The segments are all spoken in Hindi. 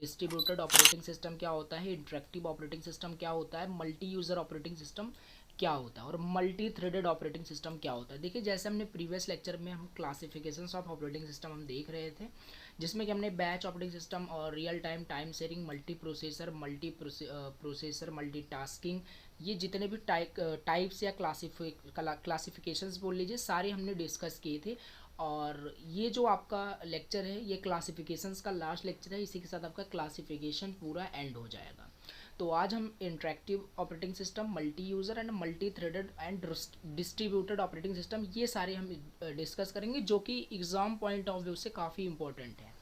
डिस्ट्रीब्यूटेड ऑपरेटिंग सिस्टम क्या होता है, इंटरेक्टिव ऑपरेटिंग सिस्टम क्या होता है, मल्टी यूज़र ऑपरेटिंग सिस्टम क्या होता है और मल्टी थ्रेडेड ऑपरेटिंग सिस्टम क्या होता है। देखिए जैसे हमने प्रीवियस लेक्चर में हम क्लासिफिकेशंस ऑफ ऑपरेटिंग सिस्टम हम देख रहे थे, जिसमें कि हमने बैच ऑपरेटिंग सिस्टम और real time time sharing, multi processor, multitasking, ये जितने भी टाइप्स या क्लासिफिकेशंस बोल लीजिए, सारे हमने डिस्कस किए थे। और ये जो आपका लेक्चर है ये क्लासिफिकेशंस का लास्ट लेक्चर है, इसी के साथ आपका क्लासिफिकेशन पूरा एंड हो जाएगा। तो आज हम interactive operating system, multi user and multi threaded and distributed operating system, ये सारे हम डिस्कस करेंगे, जो कि एग्ज़ाम पॉइंट ऑफ व्यू से काफ़ी इंपॉर्टेंट है।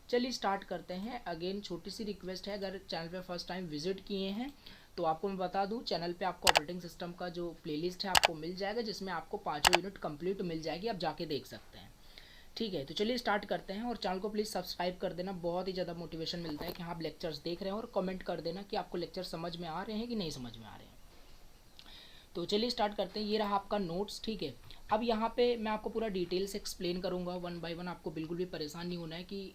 चलिए स्टार्ट करते हैं। अगेन छोटी सी रिक्वेस्ट है, अगर चैनल पे फर्स्ट टाइम विजिट किए हैं तो आपको मैं बता दूं, चैनल पे आपको ऑपरेटिंग सिस्टम का जो प्लेलिस्ट है आपको मिल जाएगा, जिसमें आपको 5 यूनिट कंप्लीट मिल जाएगी, आप जाके देख सकते हैं। ठीक है, तो चलिए स्टार्ट करते हैं। और चैनल को प्लीज़ सब्सक्राइब कर देना, बहुत ही ज़्यादा मोटिवेशन मिलता है कि हाँ आप लेक्चर्स देख रहे हैं, और कमेंट कर देना कि आपको लेक्चर समझ में आ रहे हैं कि नहीं समझ में आ रहे हैं। तो चलिए स्टार्ट करते हैं। ये रहा आपका नोट्स। ठीक है, अब यहाँ पे मैं आपको पूरा डिटेल से एक्सप्लेन करूँगा वन बाय वन। आपको बिल्कुल भी परेशान नहीं होना है कि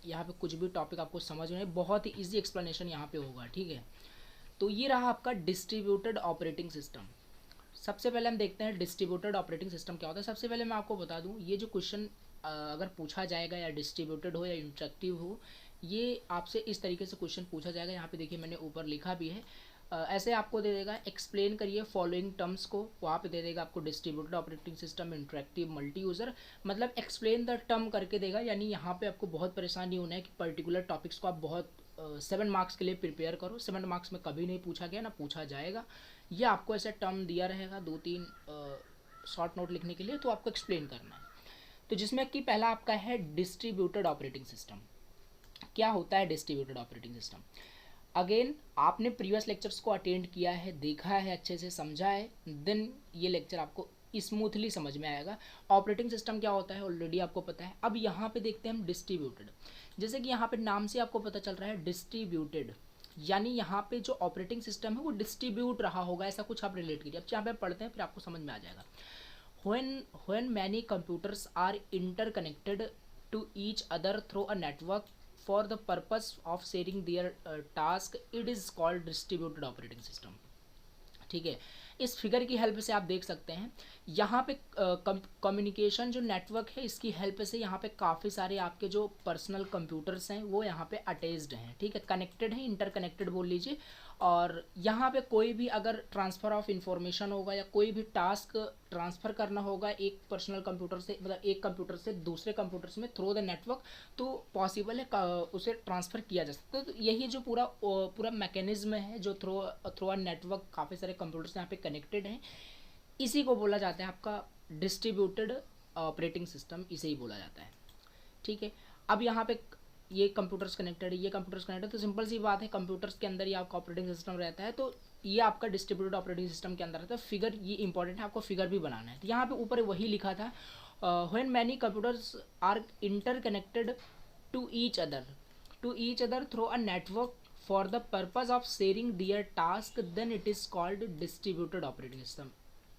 यहाँ पे कुछ भी टॉपिक आपको समझ में नहीं, बहुत ही ईजी एक्सप्लेनेशन यहाँ पे होगा। ठीक है, तो ये रहा आपका डिस्ट्रीब्यूटेड ऑपरेटिंग सिस्टम। सबसे पहले हम देखते हैं डिस्ट्रीब्यूटेड ऑपरेटिंग सिस्टम क्या होता है। सबसे पहले मैं आपको बता दूं, ये जो क्वेश्चन अगर पूछा जाएगा, या डिस्ट्रीब्यूटेड हो या इंटरेक्टिव हो, ये आपसे इस तरीके से क्वेश्चन पूछा जाएगा। यहाँ पे देखिए मैंने ऊपर लिखा भी है, ऐसे आपको दे देगा एक्सप्लेन करिए फॉलोइंग टर्म्स को, वहाँ पे दे देगा आपको distributed operating system, interactive, multi user, मतलब एक्सप्लेन द टर्म करके देगा। यानी यहाँ पे आपको बहुत परेशान नहीं होना है कि पर्टिकुलर टॉपिक्स को आप बहुत 7 मार्क्स के लिए प्रिपेयर करो। 7 मार्क्स में कभी नहीं पूछा गया, ना पूछा जाएगा। ये आपको ऐसा टर्म दिया रहेगा 2-3 शॉर्ट नोट लिखने के लिए, तो आपको एक्सप्लेन करना है। तो जिसमें कि पहला आपका है डिस्ट्रीब्यूटेड ऑपरेटिंग सिस्टम। क्या होता है डिस्ट्रीब्यूटेड ऑपरेटिंग सिस्टम? अगेन आपने प्रीवियस लेक्चर्स को अटेंड किया है, देखा है, अच्छे से समझा है, देन ये लेक्चर आपको स्मूथली समझ में आएगा। ऑपरेटिंग सिस्टम क्या होता है ऑलरेडी आपको पता है। अब यहाँ पे देखते हैं हम डिस्ट्रीब्यूटेड। जैसे कि यहाँ पे नाम से आपको पता चल रहा है डिस्ट्रीब्यूटेड, यानी यहाँ पे जो ऑपरेटिंग सिस्टम है वो डिस्ट्रीब्यूट रहा होगा, ऐसा कुछ आप रिलेट करिए। अब यहाँ पे पढ़ते हैं फिर आपको समझ में आ जाएगा। when many computers are interconnected to each other through a network for the purpose of sharing their task, it is called distributed operating system। ठीक है, इस फिगर की हेल्प से आप देख सकते हैं यहाँ पे कम्युनिकेशन जो नेटवर्क है, इसकी हेल्प से यहाँ पे काफ़ी सारे आपके जो पर्सनल कंप्यूटर्स हैं वो यहाँ पे अटैच्ड हैं। ठीक है, कनेक्टेड हैं, इंटरकनेक्टेड बोल लीजिए। और यहाँ पे कोई भी अगर ट्रांसफ़र ऑफ इंफॉर्मेशन होगा या कोई भी टास्क ट्रांसफ़र करना होगा एक पर्सनल कंप्यूटर से, मतलब एक कंप्यूटर से दूसरे कंप्यूटर्स में थ्रू द नेटवर्क, तो पॉसिबल है उसे ट्रांसफ़र किया जा सकता है। तो यही जो पूरा मैकेनिज्म है, जो थ्रू अ नेटवर्क काफ़ी सारे कंप्यूटर्स यहाँ पे कनेक्टेड हैं, इसी को बोला जाता है आपका डिस्ट्रीब्यूटेड ऑपरेटिंग सिस्टम, इसे ही बोला जाता है। ठीक है, अब यहाँ पे ये कंप्यूटर्स कनेक्टेड है, ये कंप्यूटर्स कनेक्टेड, तो सिंपल सी बात है, कंप्यूटर्स के अंदर ही आपका ऑपरेटिंग सिस्टम रहता है, तो ये आपका डिस्ट्रीब्यूटेड ऑपरेटिंग सिस्टम के अंदर रहता है। फिगर ये इंपॉर्टेंट है, आपको फिगर भी बनाना है। तो यहाँ पे ऊपर वही लिखा था, when many computers are interconnected to each other through a network for the purpose of sharing their task, then it is called distributed operating system.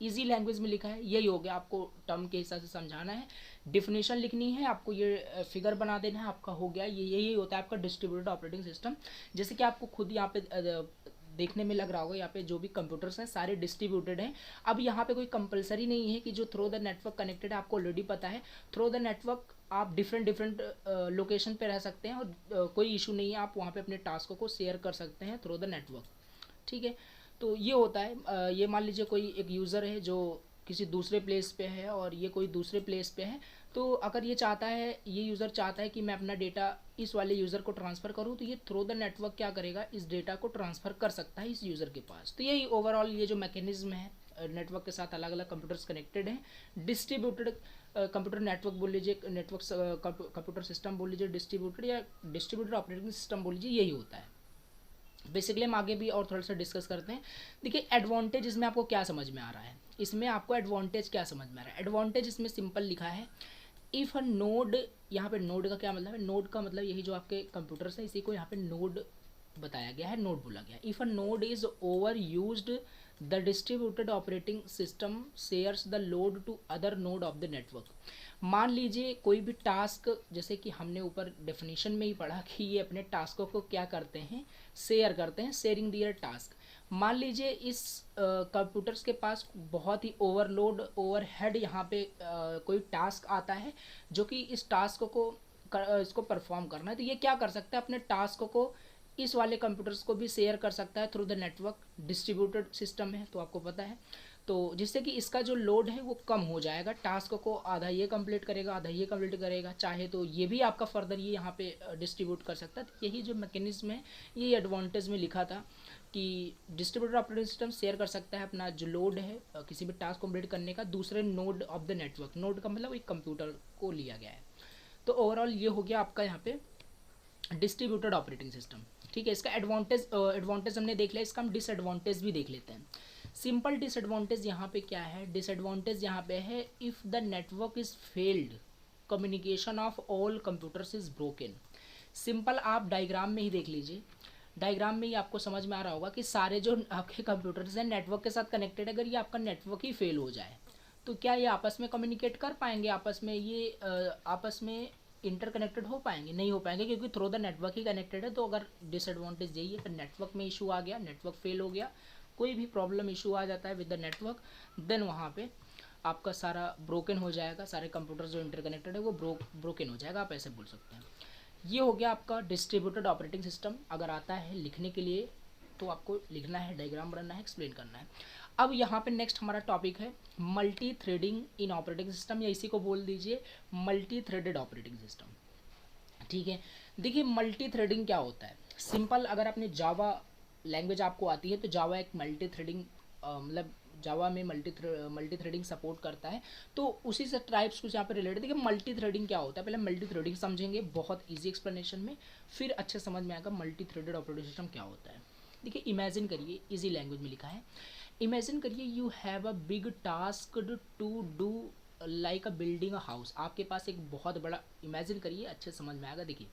Easy language में लिखा है, यही हो गया। आपको टर्म के हिसाब से समझाना है, डिफिनेशन लिखनी है, आपको ये फिगर बना देना है, आपका हो गया। ये यही होता है आपका डिस्ट्रीब्यूटेड ऑपरेटिंग सिस्टम। जैसे कि आपको खुद यहाँ पे देखने में लग रहा होगा, यहाँ पे जो भी कंप्यूटर्स हैं सारे डिस्ट्रीब्यूटेड हैं। अब यहाँ पे कोई कंपलसरी नहीं है कि जो थ्रू द नेटवर्क कनेक्टेड है, आपको ऑलरेडी पता है थ्रू द नेटवर्क आप डिफरेंट लोकेशन पे रह सकते हैं, और कोई इशू नहीं है, आप वहाँ पे अपने टास्कों को शेयर कर सकते हैं थ्रू द नेटवर्क। ठीक है, तो ये होता है। ये मान लीजिए कोई एक यूज़र है जो किसी दूसरे प्लेस पे है, और ये कोई दूसरे प्लेस पे है, तो अगर ये चाहता है, ये यूज़र चाहता है कि मैं अपना डेटा इस वाले यूज़र को ट्रांसफ़र करूँ, तो ये थ्रू द नेटवर्क क्या करेगा, इस डेटा को ट्रांसफ़र कर सकता है इस यूज़र के पास। तो यही ओवरऑल ये जो मैकेनिज्म है, नेटवर्क के साथ अलग अलग कंप्यूटर्स कनेक्टेड हैं, डिस्ट्रीब्यूटेड कंप्यूटर नेटवर्क बोल लीजिए, नेटवर्क कंप्यूटर सिस्टम बोल लीजिए, डिस्ट्रीब्यूटेड या डिस्ट्रीब्यूटेड ऑपरेटिंग सिस्टम बोल लीजिए, यही होता है। बेसिकली हम आगे भी और थोड़ा सा डिस्कस करते हैं। देखिए एडवांटेज इसमें आपको क्या समझ में आ रहा है, इसमें आपको एडवांटेज क्या समझ में आ रहा है? एडवांटेज इसमें सिंपल लिखा है, इफ़ अ नोड, यहाँ पे नोड का क्या मतलब है? नोड का मतलब यही जो आपके कंप्यूटर्स हैं, इसी को यहाँ पे नोड बताया गया है, नोड बोला गया। If a node is over used the distributed operating system shares the load to other node of the network. मान लीजिए कोई भी टास्क, जैसे कि हमने ऊपर डेफिनेशन में ही पढ़ा कि ये अपने टास्कों को क्या करते हैं, शेयर करते हैं, शेयरिंग दियर टास्क। मान लीजिए इस कंप्यूटर्स के पास बहुत ही ओवरलोड ओवरहेड यहाँ पे कोई टास्क आता है जो कि इस टास्क को इसको परफॉर्म करना है, तो ये क्या कर सकता है, अपने टास्क को इस वाले कंप्यूटर्स को भी शेयर कर सकता है through the network. Distributed system है तो आपको पता है, तो जिससे कि इसका जो लोड है वो कम हो जाएगा। टास्क को आधा ये कंप्लीट करेगा, आधा ये कंप्लीट करेगा, चाहे तो ये भी आपका फर्दर ये यहाँ पे डिस्ट्रीब्यूट कर सकता है। तो यही जो मैकेनिज्म है, ये एडवांटेज में लिखा था कि डिस्ट्रीब्यूटेड ऑपरेटिंग सिस्टम शेयर कर सकता है अपना जो लोड है किसी भी टास्क कंप्लीट करने का दूसरे node of the network. Node का मतलब एक कंप्यूटर को लिया गया है। तो ओवरऑल ये हो गया आपका यहाँ पे डिस्ट्रीब्यूटेड ऑपरेटिंग सिस्टम। ठीक है, इसका एडवांटेज हमने देख लिया, इसका हम डिसएडवांटेज भी देख लेते हैं। सिंपल डिसएडवांटेज यहाँ पे क्या है, डिसएडवांटेज यहाँ पे है if the network is failed communication of all computers is broken. Simple आप डायग्राम में ही देख लीजिए, डायग्राम में ही आपको समझ में आ रहा होगा कि सारे जो आपके कंप्यूटर्स हैं नेटवर्क के साथ कनेक्टेड, अगर ये आपका नेटवर्क ही फेल हो जाए तो क्या ये आपस में कम्युनिकेट कर पाएंगे, आपस में ये आपस में इंटरकनेक्टेड हो पाएंगे? नहीं हो पाएंगे, क्योंकि through the network he connected है। तो अगर डिसएडवांटेज यही है, फिर नेटवर्क में इशू आ गया, नेटवर्क फेल हो गया, कोई भी प्रॉब्लम इशू आ जाता है विद द नेटवर्क, देन वहाँ पे आपका सारा ब्रोकन हो जाएगा, सारे कंप्यूटर जो इंटरकनेक्टेड है वो ब्रोकन हो जाएगा, आप ऐसे बोल सकते हैं। ये हो गया आपका डिस्ट्रीब्यूटेड ऑपरेटिंग सिस्टम। अगर आता है लिखने के लिए तो आपको लिखना है, डायग्राम बनाना है, एक्सप्लेन करना है। अब यहाँ पे नेक्स्ट हमारा टॉपिक है मल्टी थ्रेडिंग इन ऑपरेटिंग सिस्टम, या इसी को बोल दीजिए मल्टी थ्रेडेड ऑपरेटिंग सिस्टम। ठीक है, देखिए मल्टी थ्रेडिंग क्या होता है। सिंपल, अगर आपने जावा लैंग्वेज आपको आती है तो जावा एक मल्टी थ्रेडिंग मतलब जावा में मल्टी थ्रेडिंग सपोर्ट करता है, तो उसी से टाइप्स कुछ यहाँ पे रिलेटेड। देखिए मल्टी थ्रेडिंग क्या होता है, पहले मल्टी थ्रेडिंग समझेंगे बहुत इजी एक्सप्लेनेशन में, फिर अच्छे समझ में आएगा मल्टी थ्रेडेड ऑपरेटिंग सिस्टम क्या होता है। देखिए इमेजिन करिए, इजी लैंग्वेज में लिखा है, इमेजिन करिए you have a big task to do like a building a house. आपके पास एक बहुत बड़ा, इमेजिन करिए अच्छे समझ में आएगा। देखिए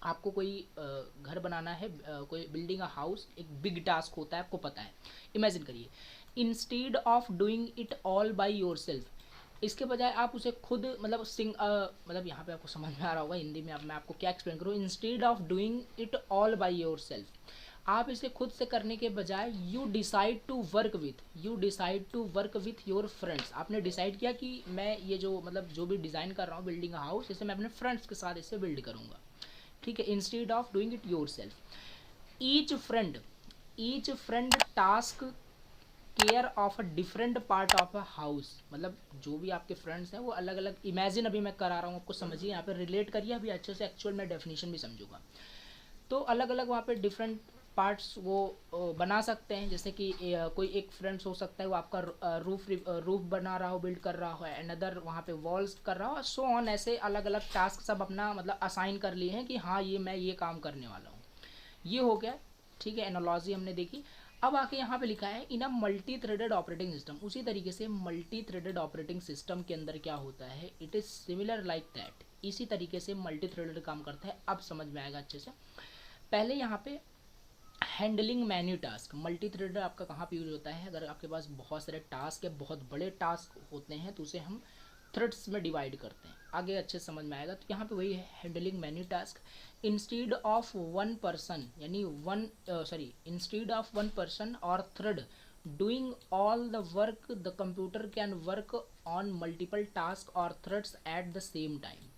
आपको कोई घर बनाना है, कोई बिल्डिंग अ हाउस एक बिग टास्क होता है, आपको पता है। इमेजिन करिए instead of doing it all by your self, इसके बजाय आप उसे खुद मतलब यहाँ पे आपको समझ में आ रहा होगा हिंदी में, अब मैं आपको क्या एक्सप्लेन करूँ। Instead of doing it all by yourself, आप इसे खुद से करने के बजाय you decide to work with your friends. आपने डिसाइड किया कि मैं ये जो मतलब जो भी डिज़ाइन कर रहा हूँ बिल्डिंग हाउस, इसे मैं अपने फ्रेंड्स के साथ इसे बिल्ड करूँगा। ठीक है, instead of doing it your self. Each friend task care of a different part of a house, मतलब जो भी आपके फ्रेंड्स हैं वो अलग अलग, इमेजिन अभी मैं करा रहा हूँ आपको, समझिए यहाँ पे रिलेट करिए अभी अच्छे से, एक्चुअल में डेफिनेशन भी समझूंगा। तो अलग अलग वहाँ पे डिफरेंट पार्ट्स वो बना सकते हैं, जैसे कि कोई एक फ्रेंड्स हो सकता है वो आपका रूफ बना रहा हो, बिल्ड कर रहा हो, अनदर वहाँ पे वॉल्स कर रहा हो, सो ऑन, ऐसे अलग अलग टास्क सब अपना मतलब असाइन कर लिए हैं कि हाँ ये मैं ये काम करने वाला हूँ। ये हो गया, ठीक है, एनालॉजी हमने देखी। अब आके यहाँ पे लिखा है in a multi threaded operating system, उसी तरीके से मल्टी थ्रेडेड ऑपरेटिंग सिस्टम के अंदर क्या होता है, it is similar like that, इसी तरीके से मल्टी थ्रेडेड काम करता है। अब समझ में आएगा अच्छे से। पहले यहाँ पे handling many task, multi threaded आपका कहाँ पे यूज होता है, अगर आपके पास बहुत सारे टास्क है, बहुत बड़े टास्क होते हैं, तो उसे हम थ्रेड्स में डिवाइड करते हैं, आगे अच्छे समझ में आएगा। तो यहाँ पे वही है handling many task. Instead of one person, यानी इंस्टेड ऑफ वन पर्सन और thread doing all the work, the computer can work on multiple task और threads at the same time.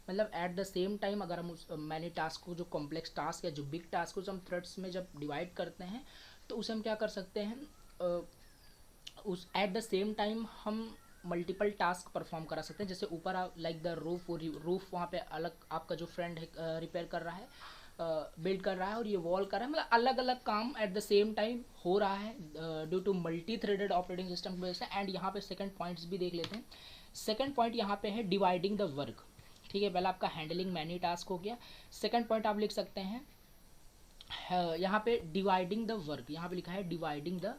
मतलब एट द सेम टाइम अगर हम उस मैनी टास्क को, जो कॉम्प्लेक्स टास्क या जो बिग टास्क को हम थ्रेड्स में जब डिवाइड करते हैं तो उसे हम क्या कर सकते हैं, उस एट द सेम टाइम हम मल्टीपल टास्क परफॉर्म करा सकते हैं। जैसे ऊपर आप लाइक द रूफ वहाँ पे अलग आपका जो फ्रेंड है रिपेयर कर रहा है, बिल्ड कर रहा है, और ये वॉल कर रहा है, मतलब अलग अलग काम एट द सेम टाइम हो रहा है due to multi threaded operating system की वजह से। एंड यहाँ पे सेकंड पॉइंट्स भी देख लेते हैं। सेकंड पॉइंट यहाँ पे है डिवाइडिंग द वर्क। ठीक है, पहला आपका हैंडलिंग मैन्यू टास्क हो गया। सेकंड पॉइंट आप लिख सकते हैं यहाँ पे डिवाइडिंग द वर्क, यहाँ पे लिखा है dividing the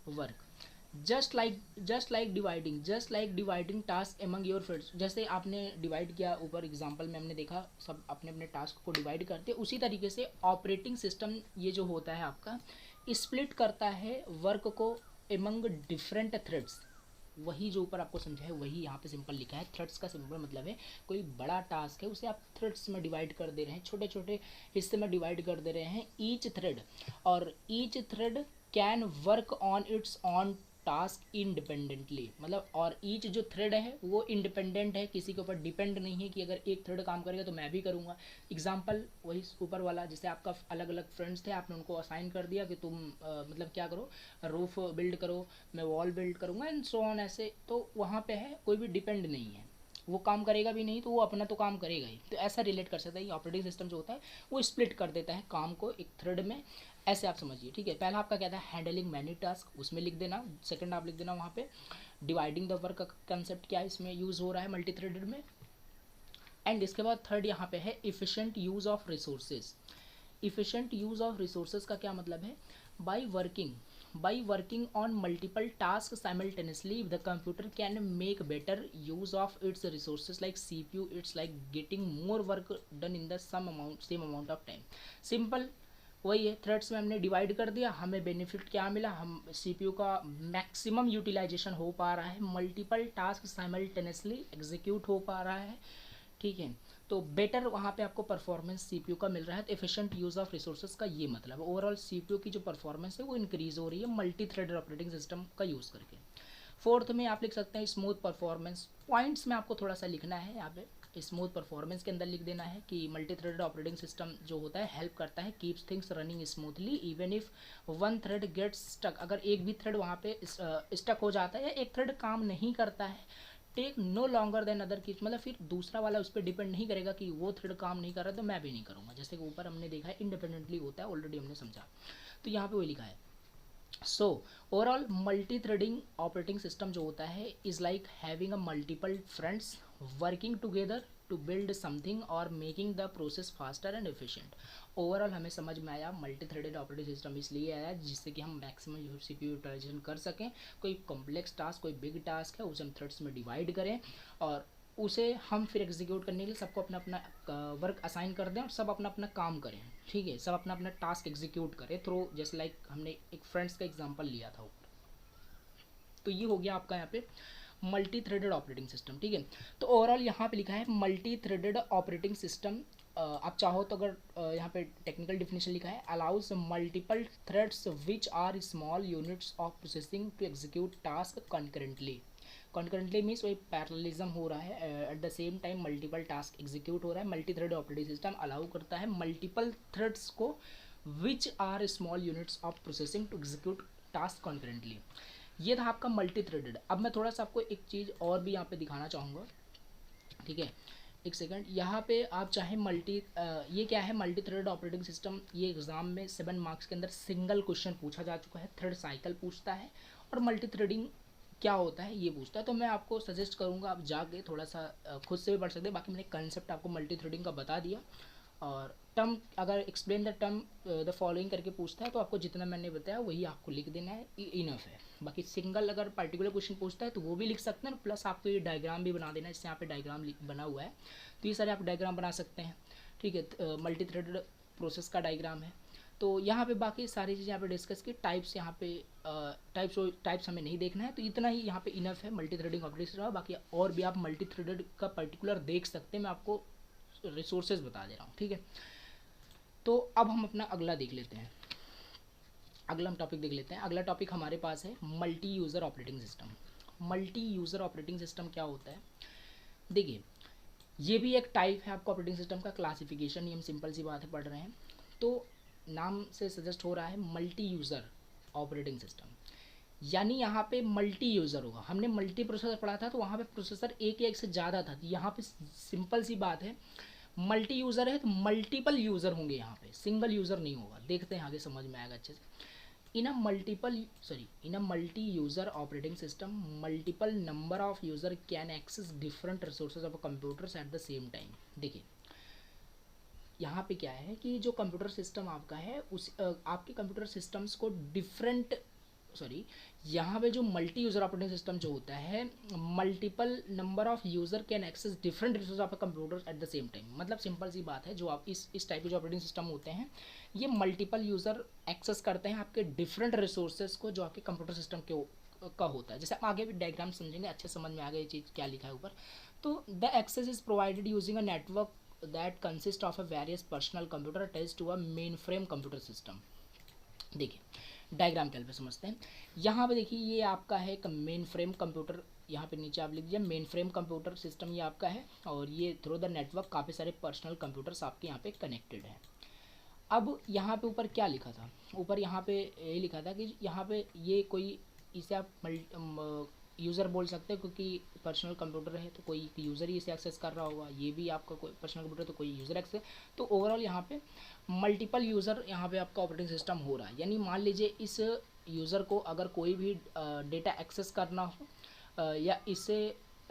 work. Just like dividing task among your friends, जैसे आपने डिवाइड किया ऊपर एग्जांपल में हमने देखा सब अपने अपने टास्क को डिवाइड करते, उसी तरीके से ऑपरेटिंग सिस्टम ये जो होता है आपका स्प्लिट करता है वर्क को एमंग डिफरेंट थ्रेड्स। वही जो ऊपर आपको समझा है वही यहाँ पे सिंपल लिखा है। थ्रेड्स का सिंपल मतलब है कोई बड़ा टास्क है उसे आप थ्रेड्स में डिवाइड कर दे रहे हैं, छोटे छोटे हिस्से में डिवाइड कर दे रहे हैं ईच थ्रेड, और each thread can work on it's on task independently, मतलब और ईच जो थ्रेड है वो इंडिपेंडेंट है, किसी के ऊपर डिपेंड नहीं है कि अगर एक थ्रेड काम करेगा तो मैं भी करूँगा। एग्जाम्पल वही ऊपर वाला, जैसे आपका अलग अलग फ्रेंड्स थे, आपने उनको असाइन कर दिया कि तुम मतलब क्या करो, रूफ बिल्ड करो, मैं वॉल बिल्ड करूँगा एंड सो ऑन, ऐसे तो वहाँ पे है कोई भी डिपेंड नहीं है, वो काम करेगा भी नहीं तो वो अपना तो काम करेगा ही। तो ऐसा रिलेट कर सकता है, ये ऑपरेटिंग सिस्टम जो होता है वो स्प्लिट कर देता है काम को एक थ्रेड में, ऐसे आप समझिए। ठीक है, पहला आपका क्या था, हैंडलिंग मैनी टास्क, उसमें लिख देना। सेकंड आप लिख देना वहाँ पे डिवाइडिंग द वर्क का कंसेप्ट क्या इसमें यूज़ हो रहा है मल्टी थ्रेडेड में। एंड इसके बाद थर्ड यहाँ पे है efficient use of resources. Efficient use of resources का क्या मतलब है, by working on multiple tasks simultaneously the computer can make better use of its resources like CPU. It's like getting more work done in the same amount of time. Simple वही है, थ्रेड्स में हमने डिवाइड कर दिया, हमें बेनिफिट क्या मिला, हम CPU का मैक्सिमम यूटिलाइजेशन हो पा रहा है, मल्टीपल टास्क साइमल्टेनियसली एग्जीक्यूट हो पा रहा है। ठीक है, तो बेटर वहाँ पे आपको परफॉर्मेंस सीपीयू का मिल रहा है। तो एफिशिएंट यूज़ ऑफ रिसोर्सेज का ये मतलब है, ओवरऑल सीपीयू की जो परफॉर्मेंस है वो इंक्रीज हो रही है मल्टी थ्रेडेड ऑपरेटिंग सिस्टम का यूज़ करके। फोर्थ में आप लिख सकते हैं स्मूथ परफॉर्मेंस। पॉइंट्स में आपको थोड़ा सा लिखना है, यहाँ पे स्मूथ परफॉर्मेंस के अंदर लिख देना है कि मल्टी थ्रेडेड ऑपरेटिंग सिस्टम जो होता है हेल्प करता है keeps things running smoothly even if one thread gets stuck. अगर एक भी थ्रेड वहाँ पे स्टक हो जाता है या एक थ्रेड काम नहीं करता है, take no longer than other की, मतलब फिर दूसरा वाला उस पर डिपेंड नहीं करेगा कि वो थ्रेड काम नहीं कर रहा तो मैं भी नहीं करूँगा, जैसे कि ऊपर हमने देखा है इंडिपेंडेंटली होता है, ऑलरेडी हमने समझा। तो यहाँ पे वही लिखा है। So overall multi threading operating system जो होता है is like having a multiple friends working together to build something और making the process faster and efficient. Overall हमें समझ में आया मल्टी थ्रेडेड ऑपरेटिंग सिस्टम इसलिए आया जिससे कि हम मैक्सिमम सीपीयू यूटिलाइजेशन कर सकें। कोई कॉम्प्लेक्स टास्क, कोई बिग टास्क है उसे हम थ्रेड्स में डिवाइड करें और उसे हम फिर एग्जीक्यूट करने के लिए सबको अपना अपना वर्क असाइन कर दें और सब अपना अपना काम करें। ठीक है, सब अपना अपना टास्क एग्जीक्यूट करें थ्रू, जैसे लाइक हमने एक फ्रेंड्स का एग्जांपल लिया था ऊपर। तो ये हो गया आपका यहाँ पे मल्टी थ्रेडेड ऑपरेटिंग सिस्टम। ठीक है, तो ओवरऑल यहाँ पे लिखा है मल्टी थ्रेडेड ऑपरेटिंग सिस्टम। आप चाहो तो अगर यहाँ पे टेक्निकल डिफिनेशन लिखा है allows multiple threads which are small units of processing to execute task concurrently. Concurrently means वही पैरेललिज्म हो रहा है, at the same time multiple task execute हो रहा है। Multi thread operating system allow करता है मल्टीपल थ्रेड्स को which are small units of processing to execute task concurrently. ये था आपका मल्टी थ्रेडेड। अब मैं थोड़ा सा आपको एक चीज़ और भी यहाँ पे दिखाना चाहूँगा। ठीक है, एक सेकंड, यहाँ पे आप चाहे ये क्या है मल्टी थ्रेडेड ऑपरेटिंग सिस्टम, ये एग्जाम में 7 मार्क्स के अंदर सिंगल क्वेश्चन पूछा जा चुका है। थ्रेड साइकिल पूछता है और मल्टी थ्रेडिंग क्या होता है ये पूछता है। तो मैं आपको सजेस्ट करूँगा आप जाके थोड़ा सा खुद से भी पढ़ सकते हैं, बाकी मैंने कंसेप्ट आपको मल्टी थ्रेडिंग का बता दिया। और टर्म अगर explain the term the following करके पूछता है तो आपको जितना मैंने बताया वही आपको लिख देना है, इनफ है। बाकी सिंगल अगर पर्टिकुलर क्वेश्चन पूछता है तो वो भी लिख सकते हैं, प्लस आपको ये डायग्राम भी बना देना है, इससे यहाँ पे डायग्राम बना हुआ है तो ये सारे आप डायग्राम बना सकते हैं। ठीक है, मल्टी थ्रेडेड प्रोसेस का डायग्राम है। तो यहाँ पे बाकी सारी चीज़ें यहाँ पे डिस्कस की, टाइप्स यहाँ पे टाइप्स हमें नहीं देखना है, तो इतना ही यहाँ पे इनफ है मल्टी थ्रेडिंग ऑपरेटिंग सिस्टम। बाकी और भी आप मल्टी थ्रेडेड का पर्टिकुलर देख सकते हैं, मैं आपको रिसोर्सेज बता दे रहा हूँ। ठीक है, तो अब हम अपना अगला देख लेते हैं, अगला हम टॉपिक देख लेते हैं। अगला टॉपिक हमारे पास है multi user operating system. Multi user operating system क्या होता है, देखिए ये भी एक टाइप है आपको ऑपरेटिंग सिस्टम का, क्लासिफिकेशन ही हम सिंपल सी बात है पढ़ रहे हैं। तो नाम से सजेस्ट हो रहा है मल्टी यूज़र ऑपरेटिंग सिस्टम, यानी यहाँ पे मल्टी यूज़र होगा। हमने मल्टी प्रोसेसर पढ़ा था तो वहाँ पे प्रोसेसर एक या एक से ज़्यादा था, यहाँ पे सिंपल सी बात है मल्टी यूज़र है तो मल्टीपल यूज़र होंगे, यहाँ पे सिंगल यूज़र नहीं होगा। देखते हैं आगे समझ में आएगा अच्छे से। in a multi user operating system multiple number of user can access different resources of computers at the same time। देखिए यहाँ पे क्या है कि जो कंप्यूटर सिस्टम आपका है उस आपके कंप्यूटर सिस्टम्स को डिफरेंट सॉरी, यहाँ पे जो मल्टी यूज़र ऑपरेटिंग सिस्टम जो होता है, multiple number of user can access different resource of a computer at the same time. मतलब सिंपल सी बात है, जो आप इस टाइप के जो ऑपरेटिंग सिस्टम होते हैं, ये मल्टीपल यूज़र एक्सेस करते हैं आपके डिफरेंट रिसोर्सेज को जो आपके कंप्यूटर सिस्टम के का होता है। जैसे हम आगे भी डायग्राम समझेंगे, अच्छे समझ में आ गया ये चीज़ क्या लिखा है ऊपर। तो the access is provided using a network that consist of a various personal computer attached to a mainframe computer system. देखिए डायग्राम के हेल्प से समझते हैं। यहाँ पे देखिए ये आपका है एक मेन फ्रेम कंप्यूटर, यहाँ पे नीचे आप लिख दीजिए मेन फ्रेम कंप्यूटर सिस्टम, ये आपका है। और ये थ्रू द नेटवर्क काफ़ी सारे पर्सनल कंप्यूटर्स आपके यहाँ पे कनेक्टेड हैं। अब यहाँ पे ऊपर क्या लिखा था, ऊपर यहाँ पे ये लिखा था कि यहाँ पे ये कोई, इसे आप यूज़र बोल सकते हैं, क्योंकि पर्सनल कंप्यूटर है तो कोई यूज़र ही इसे एक्सेस कर रहा होगा। ये भी आपका कोई पर्सनल कंप्यूटर तो कोई यूज़र एक्सेस। तो ओवरऑल यहाँ पे मल्टीपल यूज़र यहाँ पे आपका ऑपरेटिंग सिस्टम हो रहा है। यानी मान लीजिए इस यूज़र को अगर कोई भी डेटा एक्सेस करना हो या इसे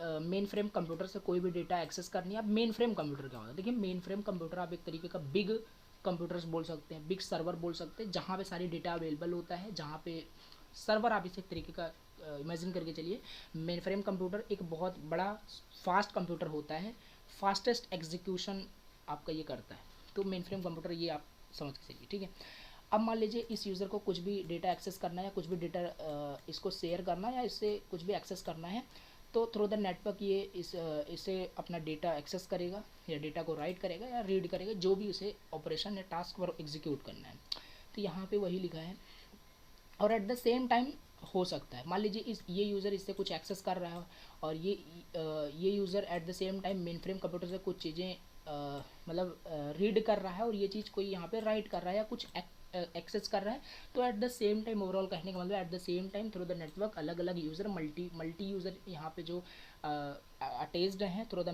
मेन फ्रेम कंप्यूटर से कोई भी डेटा एक्सेस करनी है। अब मेन फ्रेम कंप्यूटर क्या होता है, देखिए मेन फ्रेम कंप्यूटर आप एक तरीके का बिग कंप्यूटर्स बोल सकते हैं, बिग सर्वर बोल सकते हैं, जहाँ पे सारी डेटा अवेलेबल होता है, जहाँ पे सर्वर आप इसे एक तरीके का इमेजिन करके चलिए। मेन फ्रेम कंप्यूटर एक बहुत बड़ा फास्ट कंप्यूटर होता है, फास्टेस्ट एग्जीक्यूशन आपका ये करता है। तो मेन फ्रेम कंप्यूटर ये आप समझ के चलिए, ठीक है। अब मान लीजिए इस यूज़र को कुछ भी डेटा एक्सेस करना है या कुछ भी डेटा इसको शेयर करना है या इससे कुछ भी एक्सेस करना है, तो थ्रू द नेटवर्क ये इसे अपना डेटा एक्सेस करेगा या डेटा को राइट करेगा या रीड करेगा, जो भी उसे ऑपरेशन या टास्क पर एग्जीक्यूट करना है। तो यहाँ पे वही लिखा है। और एट द सेम टाइम हो सकता है, मान लीजिए ये यूज़र इससे कुछ एक्सेस कर रहा है और ये user eight the same time main frame computer से कुछ चीज़ें मतलब रीड कर रहा है और ये चीज़ कोई यहाँ पे राइट कर रहा है या कुछ एक्सेस कर रहा है। तो eight the same time overall कहने का मतलब at the same time through the network अलग अलग यूज़र मल्टी यूज़र यहाँ पे जो अटैच्ड हैं through the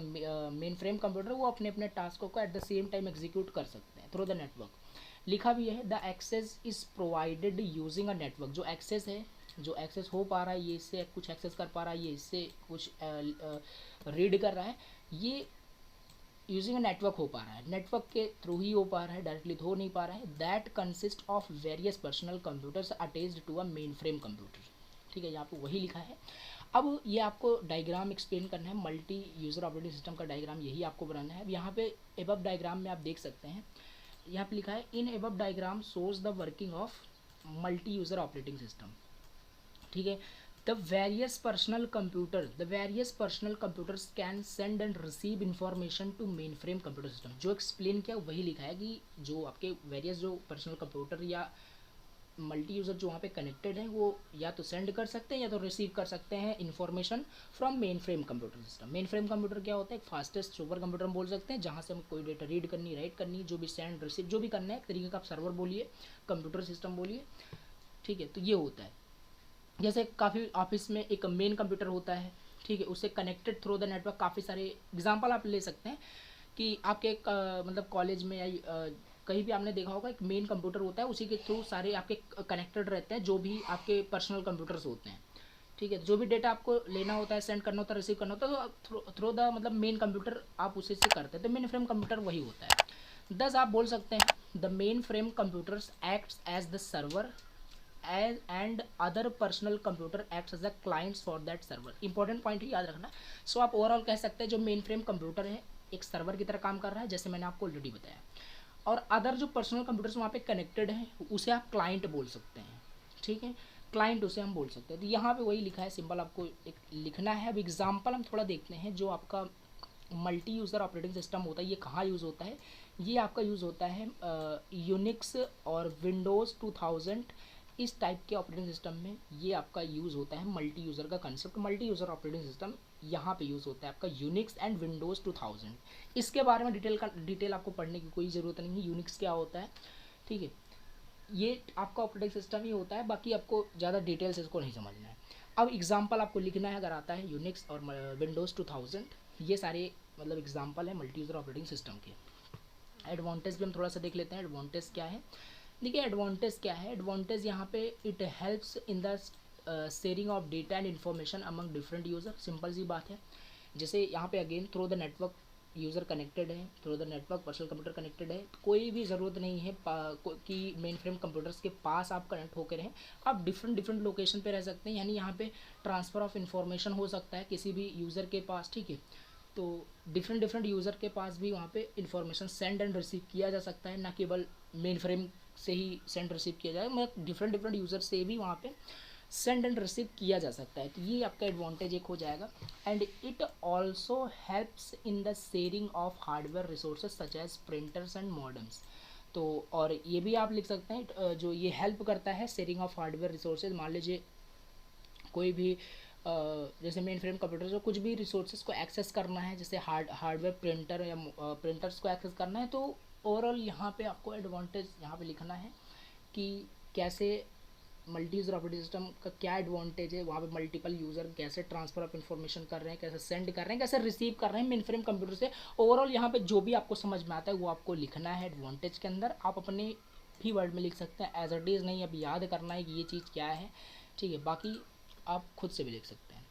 mainframe computer, वो अपने अपने टास्कों को at the same time execute कर सकते हैं थ्रू द नेटवर्क। लिखा भी है the access is provided using a network. जो एक्सेस है, जो एक्सेस हो पा रहा है, ये इससे कुछ एक्सेस कर पा रहा है, ये इससे कुछ रीड कर रहा है, ये यूजिंग अ नेटवर्क हो पा रहा है, नेटवर्क के थ्रू ही हो पा रहा है, डायरेक्टली तो हो नहीं पा रहा है। That consist of various personal computers attached to a mainframe computer. ठीक है, यहाँ पे वही लिखा है। अब ये आपको डायग्राम एक्सप्लेन करना है, मल्टी यूज़र ऑपरेटिंग सिस्टम का डायग्राम यही आपको बनाना है। अब यहाँ पे एबव डायग्राम में आप देख सकते हैं, यहाँ पे लिखा है in above diagram shows the working of multi user operating system. ठीक है, the various personal computers can send and receive information to mainframe computer system। जो एक्सप्लेन किया वही लिखा है कि जो आपके वेरियस जो पर्सनल कंप्यूटर या मल्टी यूज़र जो वहाँ पे कनेक्टेड हैं, वो या तो सेंड कर सकते हैं या तो रिसीव कर सकते हैं information from main frame computer system. Main frame computer क्या होता है, एक फास्टेस्ट सुपर कंप्यूटर हम बोल सकते हैं, जहाँ से हम कोई डेटा रीड करनी, राइट करनी, जो भी सेंड रिसीव जो भी करना है, एक तरीके का आप सर्वर बोलिए, कंप्यूटर सिस्टम बोलिए। ठीक है, तो ये होता है। जैसे काफ़ी ऑफिस में एक मेन कंप्यूटर होता है, ठीक है, उससे कनेक्टेड थ्रू द नेटवर्क काफ़ी सारे एग्जांपल आप ले सकते हैं कि आपके मतलब कॉलेज में या कहीं भी आपने देखा होगा एक मेन कंप्यूटर होता है, उसी के थ्रू सारे आपके कनेक्टेड रहते हैं जो भी आपके पर्सनल कंप्यूटर्स होते हैं। ठीक है, जो भी डेटा आपको लेना होता है, सेंड करना होता है, रिसीव करना होता है, तो थ्रू द मतलब मेन कंप्यूटर आप उसी से करते हैं। तो मेन फ्रेम कंप्यूटर वही होता है। दस आप बोल सकते हैं the mainframe computers acts as the server and other personal computer acts as a clients for that server. Important point ही याद रखना। सो आप ओवरऑल कह सकते हैं जो मेन फ्रेम कंप्यूटर है एक सर्वर की तरह काम कर रहा है, जैसे मैंने आपको ऑलरेडी बताया, और अदर जो पर्सनल कंप्यूटर्स वहाँ पे कनेक्टेड हैं उसे आप क्लाइंट बोल सकते हैं। ठीक है, क्लाइंट उसे हम बोल सकते हैं। तो यहाँ पे वही लिखा है, सिंपल आपको एक लिखना है। अब एग्जाम्पल हम थोड़ा देखते हैं। जो आपका मल्टी यूज़र ऑपरेटिंग सिस्टम होता है, ये कहाँ यूज़ होता है, ये आपका यूज़ होता है यूनिक्स और विंडोज़ 2000 इस टाइप के ऑपरेटिंग सिस्टम में ये आपका यूज़ होता है। मल्टी यूज़र का concept, multi user operating system यहाँ पे यूज़ होता है आपका यूनिक्स एंड विंडोज़ 2000। इसके बारे में डिटेल आपको पढ़ने की कोई ज़रूरत नहीं है। यूनिक्स क्या होता है, ठीक है, ये आपका ऑपरेटिंग सिस्टम ही होता है, बाकी आपको ज़्यादा डिटेल से इसको नहीं समझना है। अब एग्जाम्पल आपको लिखना है, अगर आता है यूनिक्स और विंडोज़ 2000, ये सारे मतलब एग्जाम्पल है मल्टी यूज़र ऑपरेटिंग सिस्टम के। एडवांटेज भी हम थोड़ा सा देख लेते हैं, एडवांटेज क्या है। देखिए एडवांटेज क्या है, एडवांटेज यहाँ पे it helps in the sharing of data and information among different user. Simple सी बात है, जैसे यहाँ पे again through the network user connected है, through the network personal computer connected है, कोई भी ज़रूरत नहीं है कि मेन फ्रेम कंप्यूटर्स के पास आप कनेक्ट होकर रहें, आप डिफरेंट डिफरेंट लोकेशन पे रह सकते हैं, यानी यहाँ पे ट्रांसफ़र ऑफ इन्फॉर्मेशन हो सकता है किसी भी यूज़र के पास, ठीक है। तो डिफरेंट डिफरेंट यूज़र के पास भी वहाँ पे इन्फॉर्मेशन सेंड एंड रिसीव किया जा सकता है, ना केवल मेन फ्रेम से ही सेंड रिसीव किया जाए, मतलब डिफरेंट डिफरेंट यूज़र से भी वहाँ पे सेंड एंड रिसीव किया जा सकता है। तो ये आपका एडवांटेज एक हो जाएगा। And it also helps in the sharing of hardware resources such as printers and modems. तो और ये भी आप लिख सकते हैं जो ये हेल्प करता है शेयरिंग ऑफ हार्डवेयर रिसोर्सेज। मान लीजिए कोई भी जैसे मेन फ्रेम कंप्यूटर से कुछ भी रिसोर्सेज को एक्सेस करना है, जैसे हार्डवेयर प्रिंटर या प्रिंटर्स को एक्सेस करना है, तो ओवरऑल यहाँ पे आपको एडवांटेज यहाँ पे लिखना है कि कैसे मल्टी यूज़र ऑपरेटिंग सिस्टम का क्या एडवांटेज है, वहाँ पे मल्टीपल यूज़र कैसे ट्रांसफ़र ऑफ इन्फॉर्मेशन कर रहे हैं, कैसे सेंड कर रहे हैं, कैसे रिसीव कर रहे हैं मेन फ्रेम कंप्यूटर से। ओवरऑल यहाँ पे जो भी आपको समझ में आता है वो आपको लिखना है एडवांटेज के अंदर। आप अपने भी वर्ड में लिख सकते हैं, एज इट इज़ नहीं, अब याद करना है कि ये चीज़ क्या है, ठीक है, बाकी आप खुद से भी लिख सकते हैं।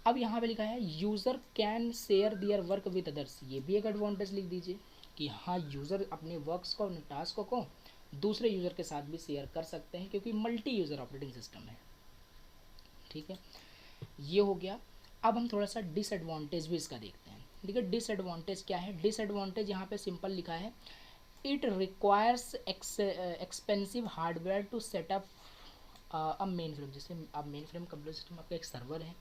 अब यहाँ पे लिखा है user can share their work with others, ये भी एक एडवांटेज लिख दीजिए कि हाँ यूज़र अपने वर्क्स को, अपने टास्क को दूसरे यूज़र के साथ भी शेयर कर सकते हैं, क्योंकि मल्टी यूज़र ऑपरेटिंग सिस्टम है, ठीक है। ये हो गया। अब हम थोड़ा सा डिसएडवांटेज भी इसका देखते हैं। देखिए डिसएडवांटेज क्या है। डिसएडवांटेज यहाँ पे सिंपल लिखा है, it requires expensive hardware to set up a mainframe. जैसे अब मेन फ्रेम कंप्यूटर सिस्टम आपका एक सर्वर है,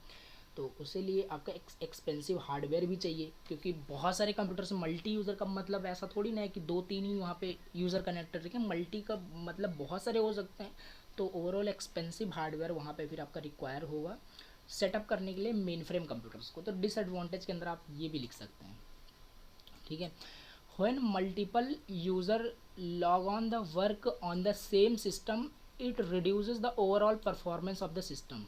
तो उसे लिए आपका एक्सपेंसिव हार्डवेयर भी चाहिए, क्योंकि बहुत सारे कंप्यूटर से मल्टी यूज़र का मतलब ऐसा थोड़ी ना है कि 2-3 ही वहाँ पे यूज़र कनेक्टेड रखें, मल्टी का मतलब बहुत सारे हो सकते हैं। तो ओवरऑल एक्सपेंसिव हार्डवेयर वहाँ पे फिर आपका रिक्वायर होगा सेटअप करने के लिए मेन फ्रेम कंप्यूटर्स को। तो डिसएडवांटेज के अंदर आप ये भी लिख सकते हैं, ठीक है। When multiple user log on the work on the same system it reduces the overall performance of the system.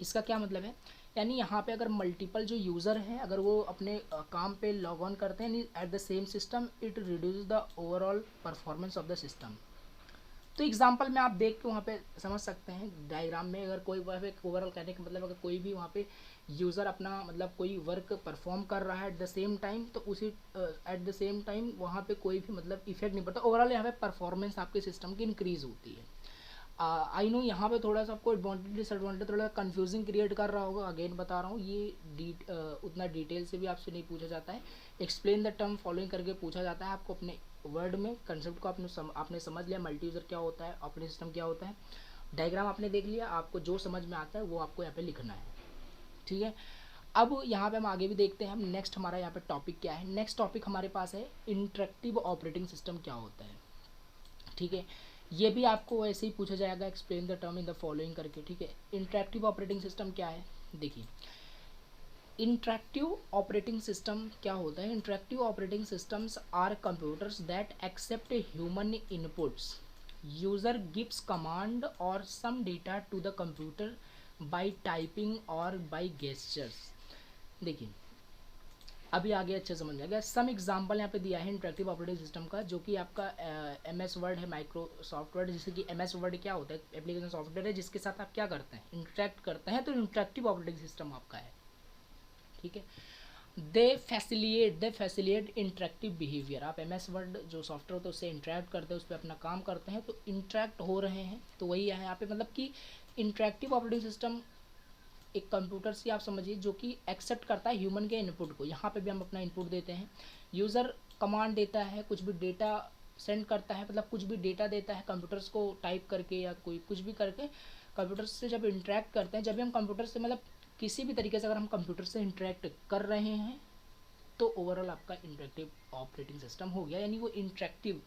इसका क्या मतलब है, यानी यहाँ पे अगर मल्टीपल जो यूज़र हैं अगर वो अपने काम पे लॉग ऑन करते हैं eight the same system, it reduce the overall performance of the system. तो एग्जांपल में आप देख के वहाँ पे समझ सकते हैं डायग्राम में, अगर कोई वहाँ पे ओवरऑल कहने का मतलब अगर कोई भी वहाँ पे यूज़र अपना मतलब कोई वर्क परफॉर्म कर रहा है एट द सेम टाइम, तो उसी एट द सेम टाइम वहाँ पे कोई भी मतलब इफेक्ट नहीं पड़ता, ओवरऑल यहाँ पे परफॉर्मेंस आपके सिस्टम की इंक्रीज़ होती है। आई नो यहाँ पे थोड़ा सा आपको एडवांटेज डिसएडवांटेज थोड़ा कंफ्यूजिंग क्रिएट कर रहा होगा, अगेन बता रहा हूँ ये उतना डिटेल से भी आपसे नहीं पूछा जाता है। एक्सप्लेन द टर्म फॉलोइंग करके पूछा जाता है आपको, अपने वर्ड में कंसेप्ट को आपने समझ लिया, मल्टी यूज़र क्या होता है, ऑपरेटिंग सिस्टम क्या होता है, डायग्राम आपने देख लिया, आपको जो समझ में आता है वो आपको यहाँ पे लिखना है, ठीक है। अब यहाँ पे हम आगे भी देखते हैं, हम नेक्स्ट हमारा यहाँ पे टॉपिक क्या है। नेक्स्ट टॉपिक हमारे पास है इंटरेक्टिव ऑपरेटिंग सिस्टम क्या होता है, ठीक है। ये भी आपको ऐसे ही पूछा जाएगा, explain the term in the following करके, ठीक है। इंटरेक्टिव ऑपरेटिंग सिस्टम क्या है, देखिए इंटरेक्टिव ऑपरेटिंग सिस्टम क्या होता है। Interactive operating systems are computers that accept human inputs, user gives command और some data to the computer by typing और बाय गेस्चर्स। देखिए अभी आगे अच्छे समझ में आ गया। सम एग्जाम्पल यहाँ पे दिया है इंटरेक्टिव ऑपरेटिंग सिस्टम का, जो कि आपका MS वर्ड है, माइक्रोसॉफ्ट वर्ड, जैसे कि MS वर्ड क्या होता है, एप्लीकेशन सॉफ्टवेयर है जिसके साथ आप क्या करते हैं, इंटरेक्ट करते हैं, तो इंटरेक्टिव ऑपरेटिंग सिस्टम आपका है, ठीक है। दे फैसिलिएट इंटरेक्टिव बिहेवियर। आप MS वर्ड जो सॉफ्टवेयर होता है उससे इंटरेक्ट करते हैं, उस पर अपना काम करते हैं, तो इंटरेक्ट हो रहे हैं, तो वही है यहाँ पे मतलब कि इंटरेक्टिव ऑपरेटिंग सिस्टम एक कंप्यूटर से आप समझिए जो कि एक्सेप्ट करता है ह्यूमन के इनपुट को। यहाँ पे भी हम अपना इनपुट देते हैं, यूज़र कमांड देता है, कुछ भी डेटा सेंड करता है, मतलब कुछ भी डेटा देता है कंप्यूटर्स को टाइप करके या कोई कुछ भी करके। कंप्यूटर से जब इंटरेक्ट करते हैं, जब भी हम कंप्यूटर से मतलब किसी भी तरीके से अगर हम कंप्यूटर से इंटरेक्ट कर रहे हैं, तो ओवरऑल आपका इंटरेक्टिव ऑपरेटिंग सिस्टम हो गया, यानी वो इंटरेक्टिव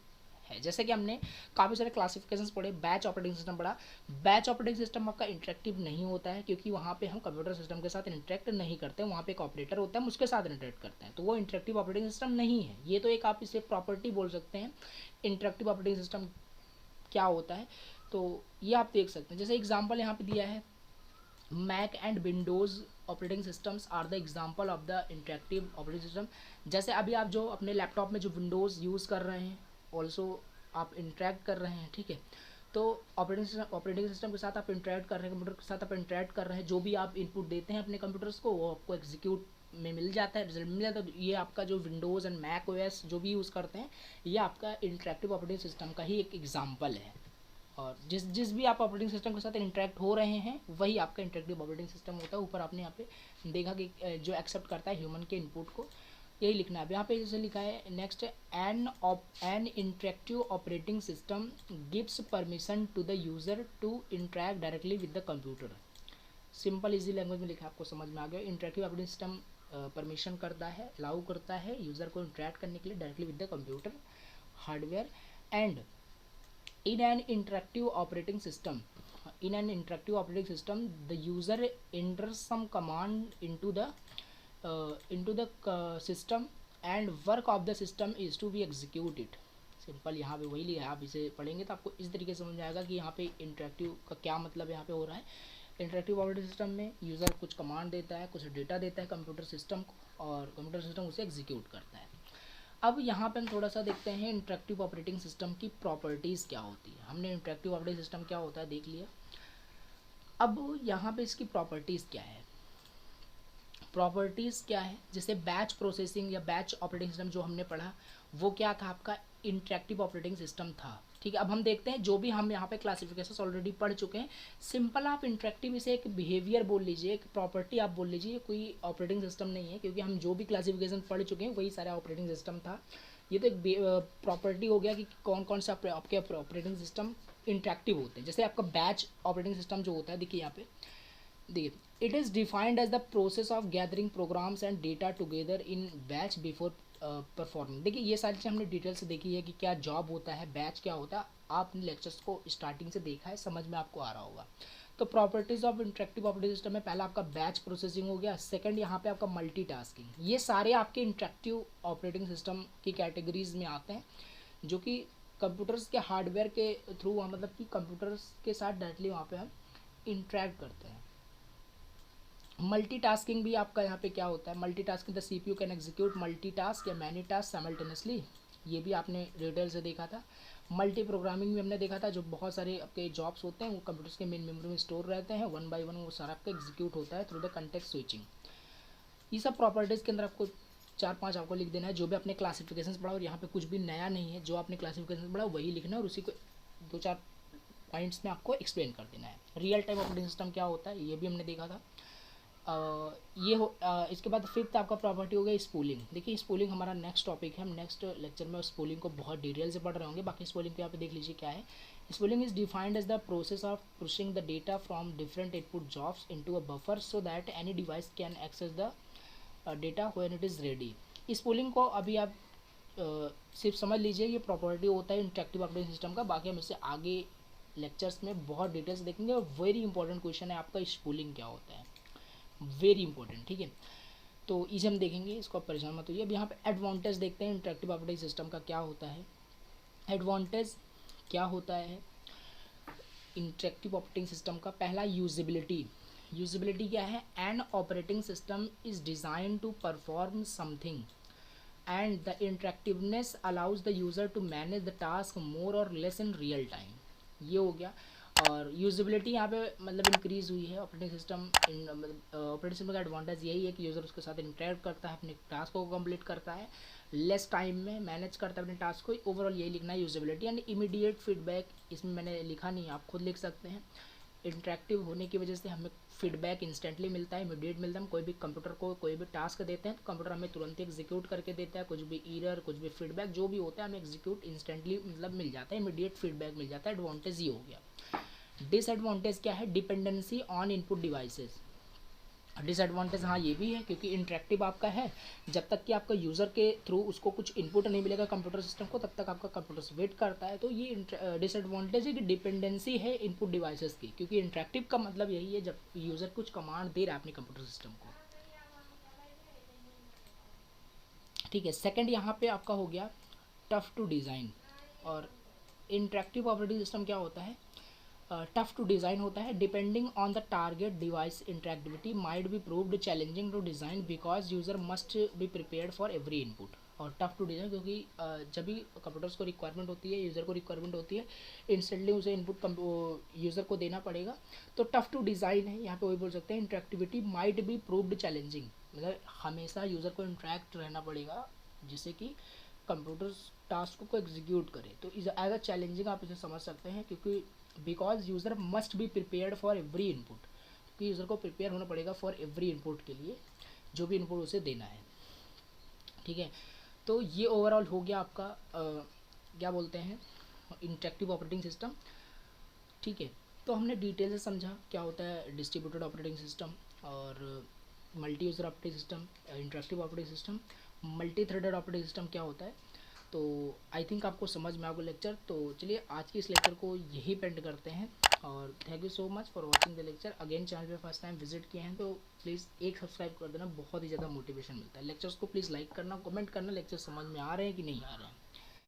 है। जैसे कि हमने काफ़ी सारे क्लासिफिकेशंस पढ़े, बैच ऑपरेटिंग सिस्टम पढ़ा। बैच ऑपरेटिंग सिस्टम आपका इंटरेक्टिव नहीं होता है, क्योंकि वहाँ पे हम कंप्यूटर सिस्टम के साथ इंटरेक्ट नहीं करते, वहाँ पे एक ऑपरेटर होता है, हम उसके साथ इंटरेक्ट करते हैं, तो वो इंटरेक्टिव ऑपरेटिंग सिस्टम नहीं है। ये तो एक आप इसे प्रॉपर्टी बोल सकते हैं, इंटरेक्टिव ऑपरेटिंग सिस्टम क्या होता है, तो ये आप देख सकते हैं। जैसे एग्जाम्पल यहाँ पे दिया है, Mac and Windows operating systems are the example of the interactive operating system. जैसे अभी आप जो अपने लैपटॉप में जो विंडोज़ यूज़ कर रहे हैं, ऑल्सो आप इंटरेक्ट कर रहे हैं, ठीक है। तो ऑपरेटिंग सिस्टम के साथ आप इंटरेक्ट कर रहे हैं, कंप्यूटर के साथ आप इंटरेक्ट कर रहे हैं, जो भी आप इनपुट देते हैं अपने कंप्यूटर्स को, वो आपको एग्जीक्यूट में मिल जाता है, रिजल्ट मिल जाता है। तो ये आपका जो विंडोज़ एंड मैक ओएस जो भी यूज़ करते हैं, ये आपका इंटरेक्टिव ऑपरेटिंग सिस्टम का ही एक एग्जाम्पल है। और जिस जिस भी आप ऑपरेटिंग सिस्टम के साथ इंटरेक्ट हो रहे हैं वही आपका इंटरेक्टिव ऑपरेटिंग सिस्टम होता है। ऊपर आपने यहाँ पे देखा कि जो एक्सेप्ट करता है ह्यूमन के इनपुट को, यही लिखना है। यहाँ पे जैसे लिखा है next, an interactive operating system gives permission to the user to interact directly with the computer. Simple easy language में लिखा, आपको समझ में आ गया। इंटरेक्टिव ऑपरेटिंग सिस्टम परमिशन करता है, अलाउ करता है यूज़र को इंटरेक्ट करने के लिए directly with the computer hardware. And in an interactive operating system the user enters some command into the system and work of the system is to be executed। Simple यहाँ पे वही लिखा है, आप इसे पढ़ेंगे तो आपको इस तरीके से समझ आएगा कि यहाँ पे इंटरेक्टिव का क्या मतलब यहाँ पे हो रहा है। इंटरेक्टिव ऑपरेटिंग सिस्टम में यूज़र कुछ कमांड देता है, कुछ डेटा देता है कंप्यूटर सिस्टम को, और कंप्यूटर सिस्टम उसे एग्जीक्यूट करता है। अब यहाँ पे हम थोड़ा सा देखते हैं इंटरेक्टिव ऑपरेटिंग सिस्टम की प्रॉपर्टीज़ क्या होती है। हमने इंटरेक्टिव ऑपरेटिंग सिस्टम क्या होता है देख लिया। अब यहाँ पे इसकी प्रॉपर्टीज़ क्या है। प्रॉपर्टीज़ क्या है, जैसे बैच प्रोसेसिंग या बैच ऑपरेटिंग सिस्टम जो हमने पढ़ा, वो क्या था, आपका इंटरेक्टिव ऑपरेटिंग सिस्टम था। ठीक है, अब हम देखते हैं जो भी हम यहाँ पे क्लासिफिकेशन ऑलरेडी पढ़ चुके हैं। सिंपल आप इंटरेक्टिव इसे एक बिहेवियर बोल लीजिए, एक प्रॉपर्टी आप बोल लीजिए, कोई ऑपरेटिंग सिस्टम नहीं है, क्योंकि हम जो भी क्लासिफिकेशन पढ़ चुके हैं वही सारा ऑपरेटिंग सिस्टम था। ये तो एक प्रॉपर्टी हो गया कि कौन कौन सा आपके ऑपरेटिंग सिस्टम इंटरेक्टिव होते हैं। जैसे आपका बैच ऑपरेटिंग सिस्टम जो होता है, देखिए यहाँ पे देखिए, it is defined as the process of gathering programs and data together in batch before performing. देखिए ये सारी चीज़ हमने डिटेल से देखी है कि क्या जॉब होता है, बैच क्या होता है। आपने लेक्चर्स को स्टार्टिंग से देखा है, समझ में आपको आ रहा होगा। तो properties of interactive operating system में पहला आपका बैच प्रोसेसिंग हो गया। सेकंड यहाँ पे आपका मल्टीटास्किंग। ये सारे आपके इंटरेक्टिव ऑपरेटिंग सिस्टम की कैटेगरीज में आते हैं, जो कि कंप्यूटर्स के हार्डवेयर के थ्रू, मतलब कि कंप्यूटर्स के साथ डायरेक्टली वहाँ पे हम इंटरेक्ट करते हैं। मल्टीटास्किंग भी आपका यहाँ पे क्या होता है, multitasking the CPU can execute multitask या मैनी टास्क साइमल्टेनियसली। ये भी आपने डिटेल से देखा था। मल्टी प्रोग्रामिंग भी हमने देखा था, जो बहुत सारे आपके जॉब्स होते हैं वो कंप्यूटर्स के मेन मेमोरी में स्टोर रहते हैं, वन बाय वन वो सारा आपका एग्जीक्यूट होता है थ्रू द कंटेक्स्ट स्विचिंग। ये सब प्रॉपर्टीज़ के अंदर आपको 4-5 आपको लिख देना है, जो भी आपने क्लासिफिकेशन पढ़ा। और यहाँ पे कुछ भी नया नहीं है, जो आपने क्लासिफिकेशन पढ़ा वही लिखना है और उसी को 2-4 पॉइंट्स में आपको एक्सप्लेन कर देना है। रियल टाइम ऑपरेटिंग सिस्टम क्या होता है ये भी हमने देखा था। इसके बाद फिफ्थ आपका प्रॉपर्टी हो गया स्पूलिंग। देखिए स्पूलिंग हमारा नेक्स्ट टॉपिक है, हम नेक्स्ट लेक्चर में स्पूलिंग को बहुत डिटेल से पढ़ रहे होंगे। बाकी स्पूलिंग पे यहाँ पे देख लीजिए क्या है। Spooling is defined as the process of pushing the data from different input jobs into a buffer so that any device can access the data when it is ready. Spooling को अभी आप सिर्फ समझ लीजिए, ये प्रॉपर्टी होता है इंटरेक्टिव ऑपरेटिंग सिस्टम का। बाकी हम इससे आगे लेक्चर्स में बहुत डिटेल्स देखेंगे। और वेरी इंपॉर्टेंट क्वेश्चन है आपका, स्पूलिंग क्या होता है, वेरी इंपॉर्टेंट। ठीक है, तो इसे हम देखेंगे, इसको परेशान मत होइए। अब यहाँ पे एडवांटेज देखते हैं इंटरेक्टिव ऑपरेटिंग सिस्टम का क्या होता है। एडवांटेज क्या होता है इंटरेक्टिव ऑपरेटिंग सिस्टम का, पहला यूजिबिलिटी। यूजिबिलिटी क्या है, an operating system is design to perform something and the interactiveness allows the user to manage the task more और लेस इन रियल टाइम। ये हो गया। और यूजिबिलिटी यहाँ पे मतलब इंक्रीज़ हुई है ऑपरेटिंग सिस्टम। ऑपरेटिंग सिस्टम का एडवांटेज यही है कि यूज़र उसके साथ इंटरेक्ट करता है, अपने टास्क को कंप्लीट करता है, लेस टाइम में मैनेज करता है अपने टास्क को। ओवरऑल यही लिखना है यूजिबिलिटी। एंड इमीडिएट फीडबैक, इसमें मैंने लिखा नहीं, आप खुद लिख सकते हैं। इंटरेक्टिव होने की वजह से हमें फीडबैक इंस्टेंटली मिलता है, इमीडिएट मिलता है। हम कोई भी कंप्यूटर को कोई भी टास्क देते हैं तो कंप्यूटर हमें तुरंत एग्जीक्यूट करके देता है। कुछ भी एरर, कुछ भी फीडबैक जो भी होता है हमें एग्जीक्यूट इंस्टेंटली मतलब मिल जाता है, इमीडिएट फीडबैक मिल जाता है। एडवांटेज ये हो गया। डिसएडवांटेज क्या है, dependency on input devices. Disadvantage हाँ ये भी है, क्योंकि इंटरेक्टिव आपका है, जब तक कि आपका यूज़र के थ्रू उसको कुछ इनपुट नहीं मिलेगा कंप्यूटर सिस्टम को, तब तक आपका कंप्यूटर वेट करता है। तो ये डिसएडवांटेज है कि डिपेंडेंसी है इनपुट डिवाइसेस की, क्योंकि इंटरेक्टिव का मतलब यही है जब यूज़र कुछ कमांड दे रहा है अपने कंप्यूटर सिस्टम को। ठीक है, सेकंड यहाँ पे आपका हो गया टफ टू डिज़ाइन। और इंटरेक्टिव ऑपरेटिंग सिस्टम क्या होता है, टफ टू डिज़ाइन होता है। Depending on the target device interactivity might be proved challenging to design because user must be prepared for every input. और टफ टू डिज़ाइन क्योंकि जब भी कंप्यूटर्स को रिक्वायरमेंट होती है, यूज़र को रिक्वायरमेंट होती है, इंस्टेंटली उसे इनपुट यूज़र को देना पड़ेगा। तो टफ टू डिज़ाइन है, यहाँ पे वही बोल सकते हैं। Interactivity might be proved challenging, मतलब हमेशा यूज़र को इंटरेक्ट रहना पड़ेगा जिससे कि कंप्यूटर टास्क को एग्जीक्यूट करे। तो इज एज अ चैलेंजिंग आप इसे समझ सकते हैं, क्योंकि because user must be prepared for every input, क्योंकि यूज़र को प्रिपेयर होना पड़ेगा फॉर एवरी इनपुट के लिए, जो भी इनपुट उसे देना है। ठीक है, तो ये ओवरऑल हो गया आपका क्या बोलते हैं इंटरेक्टिव ऑपरेटिंग सिस्टम। ठीक है, तो हमने डिटेल से समझा क्या होता है डिस्ट्रीब्यूटेड ऑपरेटिंग सिस्टम और multi user operating system, interactive operating system, multi threaded operating system क्या होता है। तो आई थिंक आपको समझ में आएगा लेक्चर। तो चलिए आज की इस लेक्चर को यही पेंड करते हैं और thank you so much for watching the lecture. Again channel पे फर्स्ट टाइम विजिट किए हैं तो प्लीज़ एक सब्सक्राइब कर देना, बहुत ही ज़्यादा मोटिवेशन मिलता है। लेक्चर्स को प्लीज़ लाइक करना, कमेंट करना लेक्चर समझ में आ रहे हैं कि नहीं आ रहे हैं।